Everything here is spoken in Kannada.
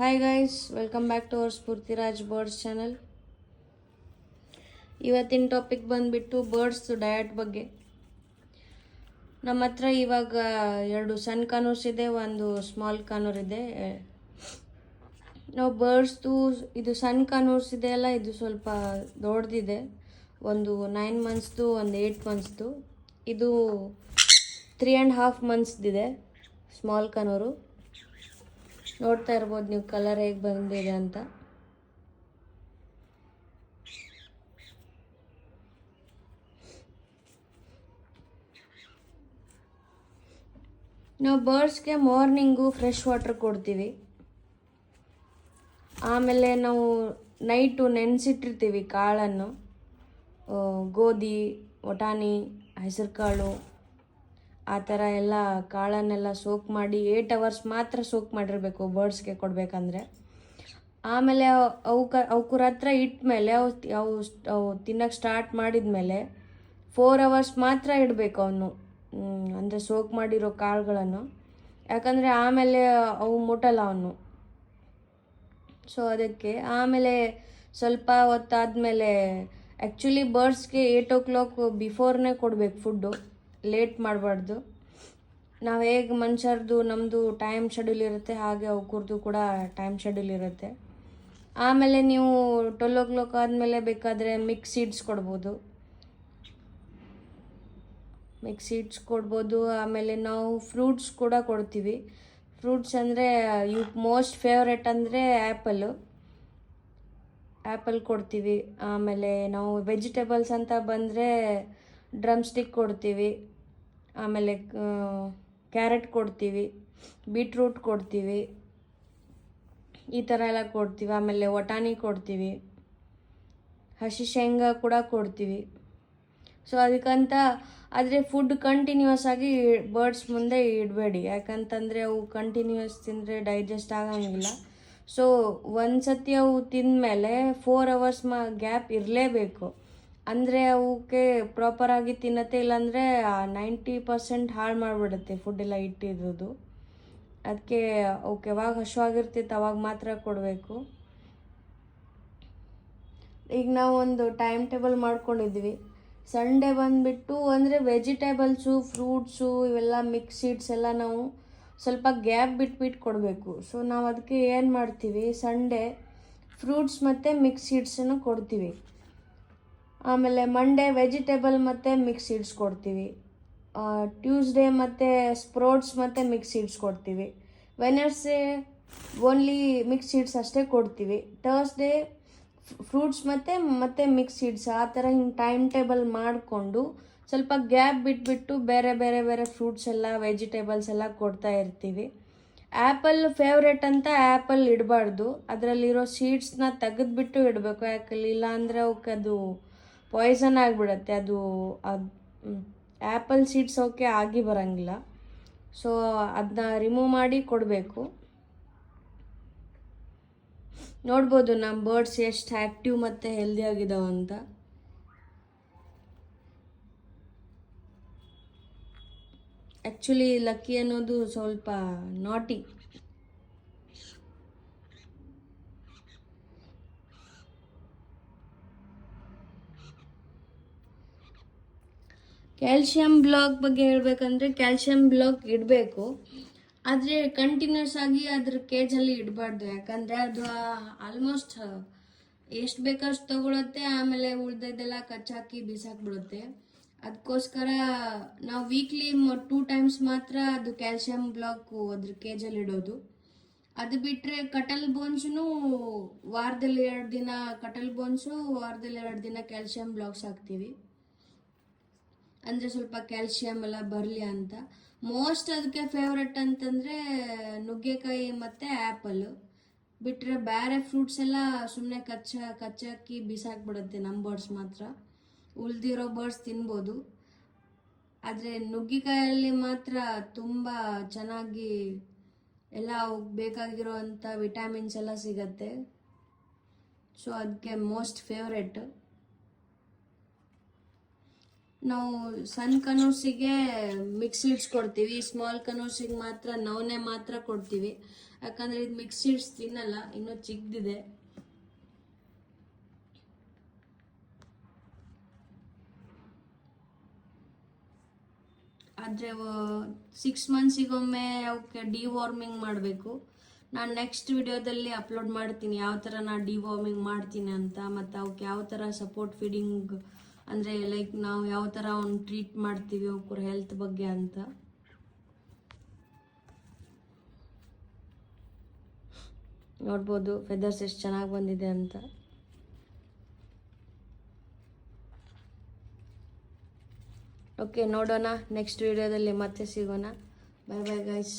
Hi guys, welcome back to our Spoorthiraj birds channel. ಇವತ್ತಿನ ಟಾಪಿಕ್ ಬಂದ್ಬಿಟ್ಟು ಬರ್ಡ್ಸ್ ಡಯಟ್ ಬಗ್ಗೆ. ನಮ್ಮ ಹತ್ರ ಇವಾಗ 2 ಸಣ್ಣ ಕಾನೂರ್ಸ್ ಇದೆ, ಒಂದು ಸ್ಮಾಲ್ ಕಾನೂರ್ ಇದೆ. ನಾವು ಬರ್ಡ್ಸ್ದು ಇದು ಸಣ್ಣ ಕಾನೂರ್ಸ್ ಇದೆ ಅಲ್ಲ, ಇದು ಸ್ವಲ್ಪ ದೊಡ್ಡದಿದೆ. ಒಂದು 9 ಮಂತ್ಸ್ದು, ಒಂದು 8 ಮಂತ್ಸ್ದು. ಇದು 3.5 ಮಂತ್ಸ್ದಿದೆ ಸ್ಮಾಲ್ ಕಾನೂರು. ನೋಡ್ತಾ ಇರ್ಬೋದು ನೀವು ಕಲರ್ ಹೇಗೆ ಬಂದಿದೆ ಅಂತ. ನಾವು ಬರ್ಡ್ಸ್ಗೆ ಮಾರ್ನಿಂಗು ಫ್ರೆಶ್ ವಾಟರ್ ಕೊಡ್ತೀವಿ. ಆಮೇಲೆ ನಾವು ನೈಟು ನೆನೆಸಿಟ್ಟಿರ್ತೀವಿ ಕಾಳನ್ನು. ಗೋಧಿ, ವಟಾಣಿ, ಹೆಸರು ಕಾಳು, ಆ ಥರ ಎಲ್ಲ ಕಾಳನ್ನೆಲ್ಲ ಸೋಕ್ ಮಾಡಿ 8 ಅವರ್ಸ್ ಮಾತ್ರ ಸೋಕ್ ಮಾಡಿರಬೇಕು ಬರ್ಡ್ಸ್ಗೆ ಕೊಡಬೇಕಂದ್ರೆ. ಆಮೇಲೆ ಅವಕ್ಕೂರ ಹತ್ರ ಇಟ್ಮೇಲೆ ಅವು ತಿನ್ನೋಕ್ಕೆ ಸ್ಟಾರ್ಟ್ ಮಾಡಿದ್ಮೇಲೆ 4 ಅವರ್ಸ್ ಮಾತ್ರ ಇಡಬೇಕು ಅವನು, ಅಂದರೆ ಸೋಕ್ ಮಾಡಿರೋ ಕಾಳುಗಳನ್ನು. ಯಾಕಂದರೆ ಆಮೇಲೆ ಅವು ಮುಟ್ಟಲ್ಲ ಅವನು. ಸೊ ಅದಕ್ಕೆ ಆಮೇಲೆ ಸ್ವಲ್ಪ ಹೊತ್ತಾದಮೇಲೆ ಆ್ಯಕ್ಚುಲಿ ಬರ್ಡ್ಸ್ಗೆ 8 o'clock ಬಿಫೋರ್ನೇ ಕೊಡಬೇಕು ಫುಡ್ಡು, ಲೇಟ್ ಮಾಡಬಾರ್ದು. ನಾವು ಹೇಗೆ ಮನುಷ್ಯರದು ನಮ್ಮದು ಟೈಮ್ ಶೆಡ್ಯೂಲ್ ಇರುತ್ತೆ, ಹಾಗೆ ಅವ್ರದ್ದು ಕೂಡ ಟೈಮ್ ಶೆಡ್ಯೂಲ್ ಇರುತ್ತೆ. ಆಮೇಲೆ ನೀವು 12 o'clock ಆದಮೇಲೆ ಬೇಕಾದರೆ ಮಿಕ್ಸ್ ಸೀಡ್ಸ್ ಕೊಡ್ಬೋದು. ಆಮೇಲೆ ನಾವು ಫ್ರೂಟ್ಸ್ ಕೂಡ ಕೊಡ್ತೀವಿ. ಫ್ರೂಟ್ಸ್ ಅಂದರೆ ಇವ್ಕೆ ಮೋಸ್ಟ್ ಫೇವ್ರೆಟ್ ಅಂದರೆ ಆ್ಯಪಲ್ ಕೊಡ್ತೀವಿ. ಆಮೇಲೆ ನಾವು ವೆಜಿಟೇಬಲ್ಸ್ ಅಂತ ಬಂದರೆ ಡ್ರಮ್ ಸ್ಟಿಕ್ ಕೊಡ್ತೀವಿ. ಆಮೇಲೆ ಕ್ಯಾರೆಟ್ ಕೊಡ್ತೀವಿ, ಬೀಟ್ರೂಟ್ ಕೊಡ್ತೀವಿ, ಈ ಥರ ಎಲ್ಲ ಕೊಡ್ತೀವಿ. ಆಮೇಲೆ ವಟಾಣಿ ಕೊಡ್ತೀವಿ, ಹಸಿ ಶೇಂಗಾ ಕೂಡ ಕೊಡ್ತೀವಿ. ಸೊ ಅದಕ್ಕಂತ ಆದರೆ ಫುಡ್ ಕಂಟಿನ್ಯೂಸ್ ಆಗಿ ಬರ್ಡ್ಸ್ ಮುಂದೆ ಇಡಬೇಡಿ, ಯಾಕಂತಂದರೆ ಅವು ಕಂಟಿನ್ಯೂಸ್ ತಿಂದರೆ ಡೈಜೆಸ್ಟ್ ಆಗಂಗಿಲ್ಲ. ಸೊ ಒಂದು ಸತಿ ಅವು ತಿಂದಮೇಲೆ 4 ಅವರ್ಸ್ ಗ್ಯಾಪ್ ಇರಲೇಬೇಕು. ಅಂದರೆ ಅವಕ್ಕೆ ಪ್ರಾಪರಾಗಿ ತಿನ್ನತ್ತೆ, ಇಲ್ಲಾಂದರೆ 90% ಹಾಳು ಮಾಡಿಬಿಡುತ್ತೆ ಫುಡ್ ಎಲ್ಲ ಇಟ್ಟಿರೋದು. ಅದಕ್ಕೆ ಅವಕ್ಕೆ ಯಾವಾಗ ಹಸುವಾಗಿರ್ತೈತೆ ಅವಾಗ ಮಾತ್ರ ಕೊಡಬೇಕು. ಈಗ ನಾವು ಒಂದು ಟೈಮ್ ಟೇಬಲ್ ಮಾಡ್ಕೊಂಡಿದ್ವಿ. ಸಂಡೇ ಬಂದುಬಿಟ್ಟು ಅಂದರೆ ವೆಜಿಟೇಬಲ್ಸು, ಫ್ರೂಟ್ಸು, ಇವೆಲ್ಲ ಮಿಕ್ಸ್ ಸೀಡ್ಸ್ ಎಲ್ಲ ನಾವು ಸ್ವಲ್ಪ ಗ್ಯಾಪ್ ಬಿಟ್ಬಿಟ್ಟು ಕೊಡಬೇಕು. ಸೊ ನಾವು ಅದಕ್ಕೆ ಏನು ಮಾಡ್ತೀವಿ, ಸಂಡೇ ಫ್ರೂಟ್ಸ್ ಮತ್ತು ಮಿಕ್ಸ್ ಸೀಡ್ಸನ್ನು ಕೊಡ್ತೀವಿ. ಆಮೇಲೆ ಮಂಡೇ ವೆಜಿಟೇಬಲ್ ಮತ್ತು ಮಿಕ್ಸ್ ಸೀಡ್ಸ್ ಕೊಡ್ತೀವಿ. ಟ್ಯೂಸ್ಡೇ ಮತ್ತು ಸ್ಪ್ರೋಟ್ಸ್ ಮತ್ತು ಮಿಕ್ಸ್ ಸೀಡ್ಸ್ ಕೊಡ್ತೀವಿ. ವೆನಸ್ಡೇ ಓನ್ಲಿ ಮಿಕ್ಸ್ ಸೀಡ್ಸ್ ಅಷ್ಟೇ ಕೊಡ್ತೀವಿ. ಥರ್ಸ್ಡೇ ಫ್ರೂಟ್ಸ್ ಮತ್ತು ಮಿಕ್ಸ್ ಸೀಡ್ಸ್, ಆ ಥರ ಹಿಂಗೆ ಟೈಮ್ ಟೇಬಲ್ ಮಾಡಿಕೊಂಡು ಸ್ವಲ್ಪ ಗ್ಯಾಪ್ ಬಿಟ್ಬಿಟ್ಟು ಬೇರೆ ಬೇರೆ ಬೇರೆ ಫ್ರೂಟ್ಸ್ ಎಲ್ಲ, ವೆಜಿಟೇಬಲ್ಸ್ ಎಲ್ಲ ಕೊಡ್ತಾ ಇರ್ತೀವಿ. ಆ್ಯಪಲ್ ಫೇವ್ರೇಟ್ ಅಂತ ಆ್ಯಪಲ್ ಇಡಬಾರ್ದು, ಅದರಲ್ಲಿರೋ ಸೀಡ್ಸ್ನ ತೆಗೆದುಬಿಟ್ಟು ಇಡಬೇಕು. ಯಾಕಂದ್ರೆ ಇಲ್ಲ ಅಂದರೆ ಅವಕ್ಕೆ ಅದು ಪಾಯ್ಸನ್ ಆಗಿಬಿಡತ್ತೆ. ಅದು ಆ್ಯಪಲ್ ಸೀಡ್ಸ್ ಅವಕ್ಕೆ ಆಗಿ ಬರೋಂಗಿಲ್ಲ. ಸೊ ಅದನ್ನ ರಿಮೂವ್ ಮಾಡಿ ಕೊಡಬೇಕು. ನೋಡ್ಬೋದು ನಮ್ಮ ಬರ್ಡ್ಸ್ ಎಷ್ಟು ಆ್ಯಕ್ಟಿವ್ ಮತ್ತು ಹೆಲ್ದಿ ಆಗಿದಾವೆ ಅಂತ. ಆ್ಯಕ್ಚುಲಿ ಲಕ್ಕಿ ಅನ್ನೋದು ಸ್ವಲ್ಪ ನಾಟಿ. ಕ್ಯಾಲ್ಶಿಯಂ ಬ್ಲಾಕ್ ಬಗ್ಗೆ ಹೇಳಬೇಕಂದ್ರೆ ಕ್ಯಾಲ್ಶಿಯಂ ಬ್ಲಾಕ್ ಇಡಬೇಕು, ಆದರೆ ಕಂಟಿನ್ಯೂಸ್ ಆಗಿ ಅದ್ರ ಕೇಜಲ್ಲಿ ಇಡಬಾರ್ದು. ಯಾಕಂದರೆ ಅದು ಆಲ್ಮೋಸ್ಟ್ ಎಷ್ಟು ಬೇಕಷ್ಟು ತೊಗೊಳುತ್ತೆ, ಆಮೇಲೆ ಉಳ್ದದ್ದೆಲ್ಲ ಕಚ್ಚಾಕಿ ಬಿಸಾಕ್ಬಿಡುತ್ತೆ. ಅದಕ್ಕೋಸ್ಕರ ನಾವು ವೀಕ್ಲಿ 2 times ಮಾತ್ರ ಅದು ಕ್ಯಾಲ್ಶಿಯಂ ಬ್ಲಾಕು ಅದ್ರ ಕೇಜಲ್ಲಿ ಇಡೋದು. ಅದು ಬಿಟ್ಟರೆ ಕಟಲ್ ಬೋನ್ಸೂ ವಾರದಲ್ಲಿ 2 ದಿನ ವಾರದಲ್ಲಿ 2 ದಿನ ಕ್ಯಾಲ್ಶಿಯಂ ಬ್ಲಾಕ್ಸ್ ಹಾಕ್ತೀವಿ. ಅಂದರೆ ಸ್ವಲ್ಪ ಕ್ಯಾಲ್ಶಿಯಂ ಎಲ್ಲ ಬರಲಿ ಅಂತ. ಮೋಸ್ಟ್ ಅದಕ್ಕೆ ಫೇವ್ರೆಟ್ ಅಂತಂದರೆ ನುಗ್ಗೆಕಾಯಿ ಮತ್ತು ಆ್ಯಪಲ್ಲು. ಬಿಟ್ಟರೆ ಬೇರೆ ಫ್ರೂಟ್ಸ್ ಎಲ್ಲ ಸುಮ್ಮನೆ ಕಚ್ಚಾಕಿ ಬಿಸಾಕ್ಬಿಡುತ್ತೆ ನಮ್ಮ ಬರ್ಡ್ಸ್ ಮಾತ್ರ. ಉಳಿದಿರೋ ಬರ್ಡ್ಸ್ ತಿನ್ಬೋದು, ಆದರೆ ನುಗ್ಗೆಕಾಯಲ್ಲಿ ಮಾತ್ರ ತುಂಬ ಚೆನ್ನಾಗಿ ಎಲ್ಲ ಬೇಕಾಗಿರೋ ಅಂಥ ವಿಟಾಮಿನ್ಸ್ ಎಲ್ಲ ಸಿಗತ್ತೆ. ಸೊ ಅದಕ್ಕೆ ಮೋಸ್ಟ್ ಫೇವ್ರೆಟ್. ನಾವು ಸಣ್ಣ ಕನೂಸಿಗೆ ಮಿಕ್ಸ್ ಸೀಡ್ಸ್ ಕೊಡ್ತೀವಿ, ಸ್ಮಾಲ್ ಕನೂಸಿಗೆ ಮಾತ್ರ ನವಣೆ ಮಾತ್ರ ಕೊಡ್ತೀವಿ. ಯಾಕಂದರೆ ಇದು ಮಿಕ್ಸ್ ಸೀಡ್ಸ್ ತಿನ್ನಲ್ಲ, ಇನ್ನೂ ಚಿಕ್ಕದಿದೆ. ಆದರೆ 6 ಮಂತ್ಸಿಗೊಮ್ಮೆ ಅವಕ್ಕೆ ಡಿವಾರ್ಮಿಂಗ್ ಮಾಡಬೇಕು. ನಾನು ನೆಕ್ಸ್ಟ್ ವಿಡಿಯೋದಲ್ಲಿ ಅಪ್ಲೋಡ್ ಮಾಡ್ತೀನಿ ಯಾವ ಥರ ನಾನು ಡಿವಾರ್ಮಿಂಗ್ ಮಾಡ್ತೀನಿ ಅಂತ, ಮತ್ತು ಅವಕ್ಕೆ ಯಾವ ಥರ ಸಪೋರ್ಟ್ ಫೀಡಿಂಗ್ ಅಂದರೆ ಲೈಕ್ ನಾವು ಯಾವ ಥರ ಅವ್ನು ಟ್ರೀಟ್ ಮಾಡ್ತೀವಿ ಅವ್ರ ಹೆಲ್ತ್ ಬಗ್ಗೆ ಅಂತ. ನೋಡ್ಬೋದು ಫೆದರ್ಸ್ ಎಷ್ಟು ಚೆನ್ನಾಗಿ ಬಂದಿದೆ ಅಂತ. ಓಕೆ, ನೋಡೋಣ ನೆಕ್ಸ್ಟ್ ವಿಡಿಯೋದಲ್ಲಿ ಮತ್ತೆ ಸಿಗೋಣ. Bye bye guys.